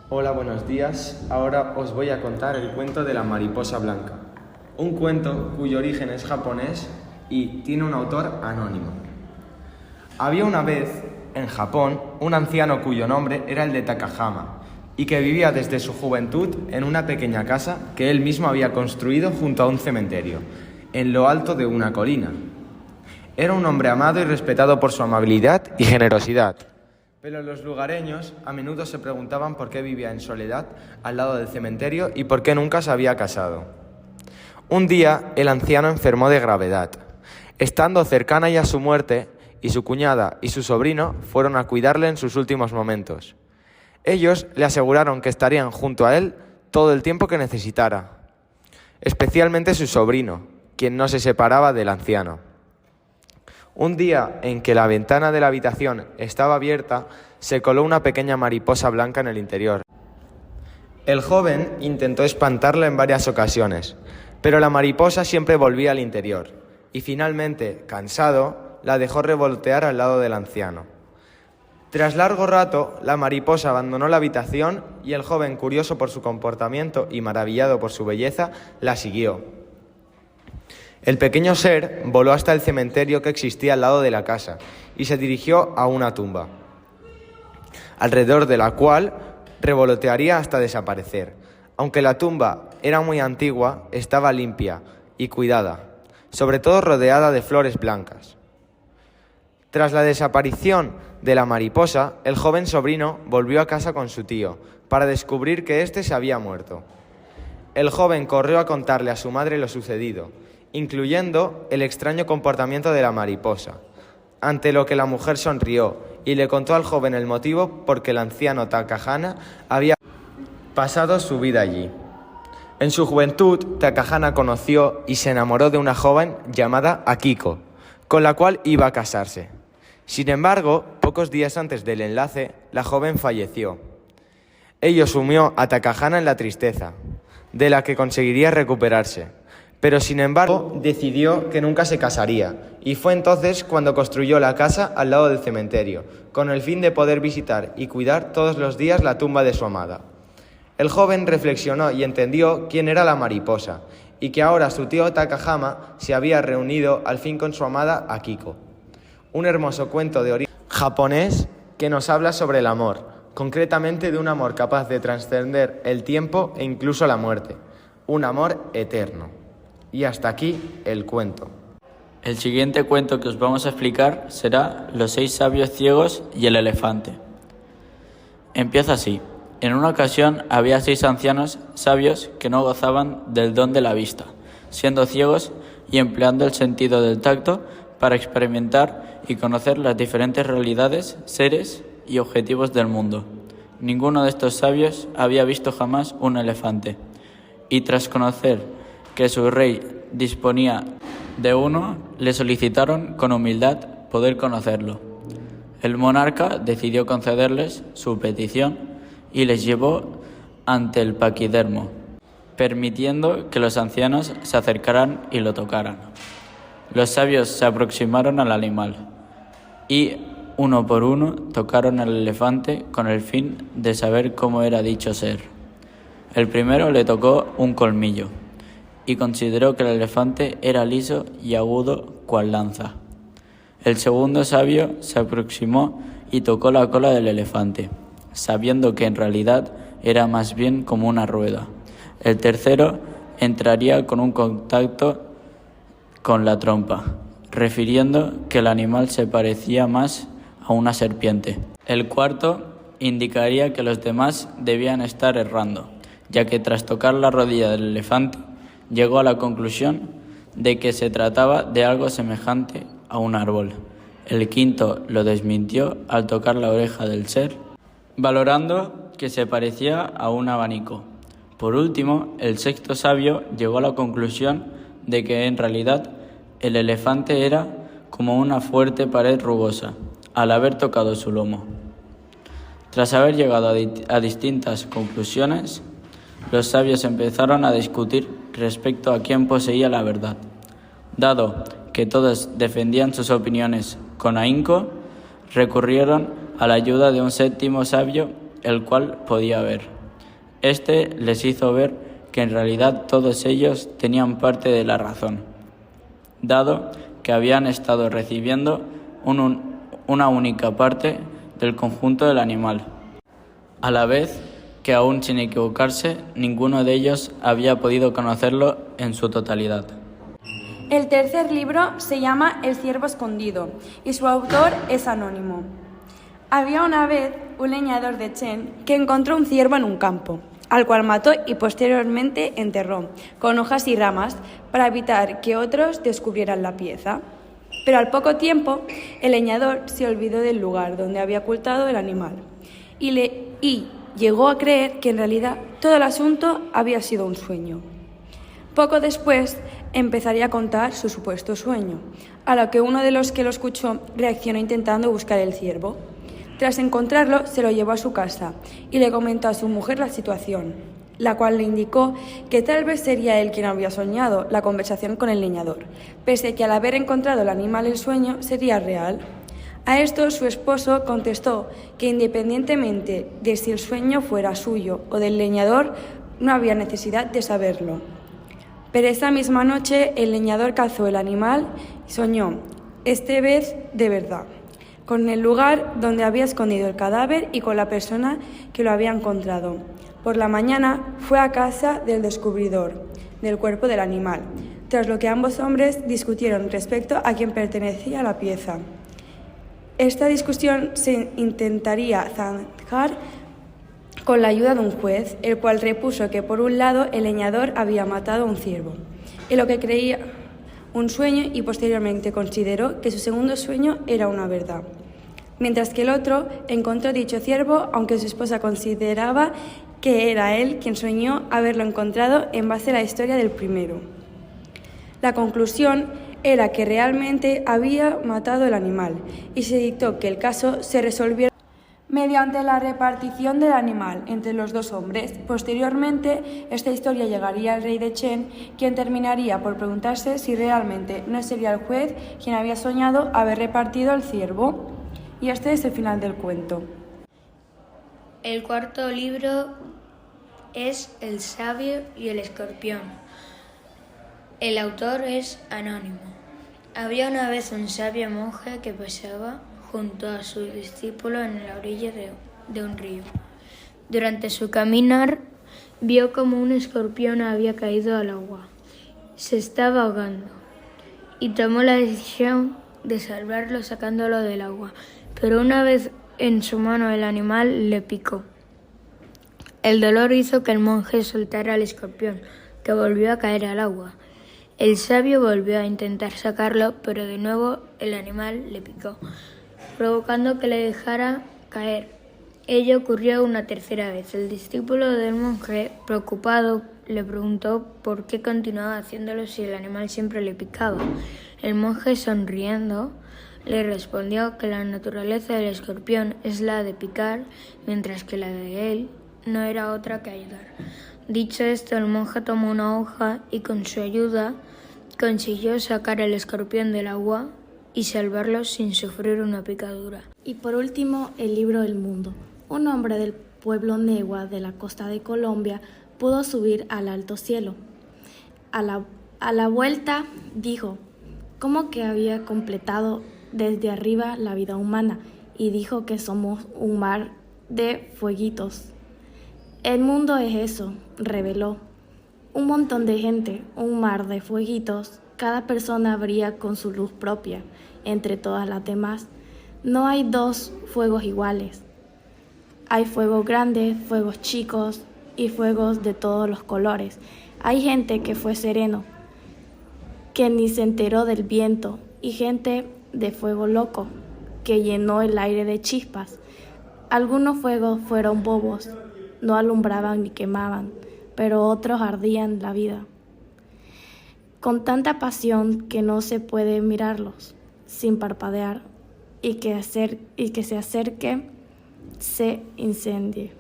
Hola, buenos días. Ahora os voy a contar el cuento de la mariposa blanca. Un cuento cuyo origen es japonés y tiene un autor anónimo. Había una vez, en Japón, un anciano cuyo nombre era el de Takahama y que vivía desde su juventud en una pequeña casa que él mismo había construido junto a un cementerio, en lo alto de una colina. Era un hombre amado y respetado por su amabilidad y generosidad. Pero los lugareños a menudo se preguntaban por qué vivía en soledad al lado del cementerio y por qué nunca se había casado. Un día el anciano enfermó de gravedad. Estando cercana ya a su muerte, y su cuñada y su sobrino fueron a cuidarle en sus últimos momentos. Ellos le aseguraron que estarían junto a él todo el tiempo que necesitara, especialmente su sobrino, quien no se separaba del anciano. Un día en que la ventana de la habitación estaba abierta, se coló una pequeña mariposa blanca en el interior. El joven intentó espantarla en varias ocasiones, pero la mariposa siempre volvía al interior, y finalmente, cansado, la dejó revolotear al lado del anciano. Tras largo rato, la mariposa abandonó la habitación y el joven, curioso por su comportamiento y maravillado por su belleza, la siguió. El pequeño ser voló hasta el cementerio que existía al lado de la casa y se dirigió a una tumba, alrededor de la cual revolotearía hasta desaparecer. Aunque la tumba era muy antigua, estaba limpia y cuidada, sobre todo rodeada de flores blancas. Tras la desaparición de la mariposa, el joven sobrino volvió a casa con su tío para descubrir que éste se había muerto. El joven corrió a contarle a su madre lo sucedido, incluyendo el extraño comportamiento de la mariposa, ante lo que la mujer sonrió y le contó al joven el motivo por que el anciano Takahama había pasado su vida allí. En su juventud, Takahama conoció y se enamoró de una joven llamada Akiko, con la cual iba a casarse. Sin embargo, pocos días antes del enlace, la joven falleció. Ello sumió a Takahama en la tristeza, de la que conseguiría recuperarse. Pero sin embargo decidió que nunca se casaría, y fue entonces cuando construyó la casa al lado del cementerio, con el fin de poder visitar y cuidar todos los días la tumba de su amada. El joven reflexionó y entendió quién era la mariposa, y que ahora su tío Takahama se había reunido al fin con su amada Akiko. Un hermoso cuento de origen japonés que nos habla sobre el amor, concretamente de un amor capaz de trascender el tiempo e incluso la muerte, un amor eterno. Y hasta aquí el cuento. El siguiente cuento que os vamos a explicar será Los 6 sabios ciegos y el elefante. Empieza así. En una ocasión había 6 ancianos sabios que no gozaban del don de la vista, siendo ciegos y empleando el sentido del tacto para experimentar y conocer las diferentes realidades, seres y objetivos del mundo. Ninguno de estos sabios había visto jamás un elefante, y tras conocer que su rey disponía de uno, le solicitaron con humildad poder conocerlo. El monarca decidió concederles su petición y les llevó ante el paquidermo, permitiendo que los ancianos se acercaran y lo tocaran. Los sabios se aproximaron al animal y, uno por uno, tocaron al elefante con el fin de saber cómo era dicho ser. El primero le tocó un colmillo y consideró que el elefante era liso y agudo cual lanza. El segundo sabio se aproximó y tocó la cola del elefante, sabiendo que en realidad era más bien como una rueda. El tercero entraría con un contacto con la trompa, refiriendo que el animal se parecía más a una serpiente. El cuarto indicaría que los demás debían estar errando, ya que tras tocar la rodilla del elefante, llegó a la conclusión de que se trataba de algo semejante a un árbol. El quinto lo desmintió al tocar la oreja del ser, valorando que se parecía a un abanico. Por último, el sexto sabio llegó a la conclusión de que en realidad el elefante era como una fuerte pared rugosa, al haber tocado su lomo. Tras haber llegado a distintas conclusiones, los sabios empezaron a discutir respecto a quién poseía la verdad. Dado que todos defendían sus opiniones con ahínco, recurrieron a la ayuda de un séptimo sabio, el cual podía ver. Este les hizo ver que en realidad todos ellos tenían parte de la razón, dado que habían estado recibiendo una única parte del conjunto del animal. A la vez que aún sin equivocarse, ninguno de ellos había podido conocerlo en su totalidad. El tercer libro se llama El ciervo escondido y su autor es anónimo. Había una vez un leñador de Chen que encontró un ciervo en un campo, al cual mató y posteriormente enterró con hojas y ramas para evitar que otros descubrieran la pieza. Pero al poco tiempo, el leñador se olvidó del lugar donde había ocultado el animal y llegó a creer que en realidad todo el asunto había sido un sueño. Poco después empezaría a contar su supuesto sueño, a lo que uno de los que lo escuchó reaccionó intentando buscar el ciervo. Tras encontrarlo, se lo llevó a su casa y le comentó a su mujer la situación, la cual le indicó que tal vez sería él quien había soñado la conversación con el leñador, pese a que al haber encontrado el animal el sueño sería real. A esto su esposo contestó que independientemente de si el sueño fuera suyo o del leñador, no había necesidad de saberlo. Pero esa misma noche el leñador cazó el animal y soñó, esta vez de verdad, con el lugar donde había escondido el cadáver y con la persona que lo había encontrado. Por la mañana fue a casa del descubridor del cuerpo del animal, tras lo que ambos hombres discutieron respecto a quién pertenecía la pieza. Esta discusión se intentaría zanjar con la ayuda de un juez, el cual repuso que por un lado el leñador había matado a un ciervo, en lo que creía un sueño y posteriormente consideró que su segundo sueño era una verdad, mientras que el otro encontró dicho ciervo, aunque su esposa consideraba que era él quien soñó haberlo encontrado en base a la historia del primero. La conclusión era que realmente había matado el animal y se dictó que el caso se resolviera mediante la repartición del animal entre los dos hombres. Posteriormente, esta historia llegaría al rey de Chen, quien terminaría por preguntarse si realmente no sería el juez quien había soñado haber repartido el ciervo. Y este es el final del cuento. El cuarto libro es El sabio y el escorpión. El autor es anónimo. Había una vez un sabio monje que pasaba junto a su discípulo en la orilla de un río. Durante su caminar, vio como un escorpión había caído al agua. Se estaba ahogando y tomó la decisión de salvarlo sacándolo del agua. Pero una vez en su mano el animal le picó. El dolor hizo que el monje soltara al escorpión, que volvió a caer al agua. El sabio volvió a intentar sacarlo, pero de nuevo el animal le picó, provocando que le dejara caer. Ello ocurrió una tercera vez. El discípulo del monje, preocupado, le preguntó por qué continuaba haciéndolo si el animal siempre le picaba. El monje, sonriendo, le respondió que la naturaleza del escorpión es la de picar, mientras que la de él no era otra que ayudar. Dicho esto, el monje tomó una hoja y con su ayuda consiguió sacar el escorpión del agua y salvarlo sin sufrir una picadura. Y por último, el libro del mundo. Un hombre del pueblo Negua de la costa de Colombia pudo subir al alto cielo. A la vuelta dijo cómo que había completado desde arriba la vida humana y dijo que somos un mar de fueguitos. El mundo es eso, reveló. Un montón de gente, un mar de fueguitos, cada persona brilla con su luz propia entre todas las demás. No hay dos fuegos iguales. Hay fuegos grandes, fuegos chicos y fuegos de todos los colores. Hay gente que fue sereno, que ni se enteró del viento, y gente de fuego loco, que llenó el aire de chispas. Algunos fuegos fueron bobos, no alumbraban ni quemaban, pero otros ardían la vida, con tanta pasión que no se puede mirarlos sin parpadear, y que se acerque, se incendie.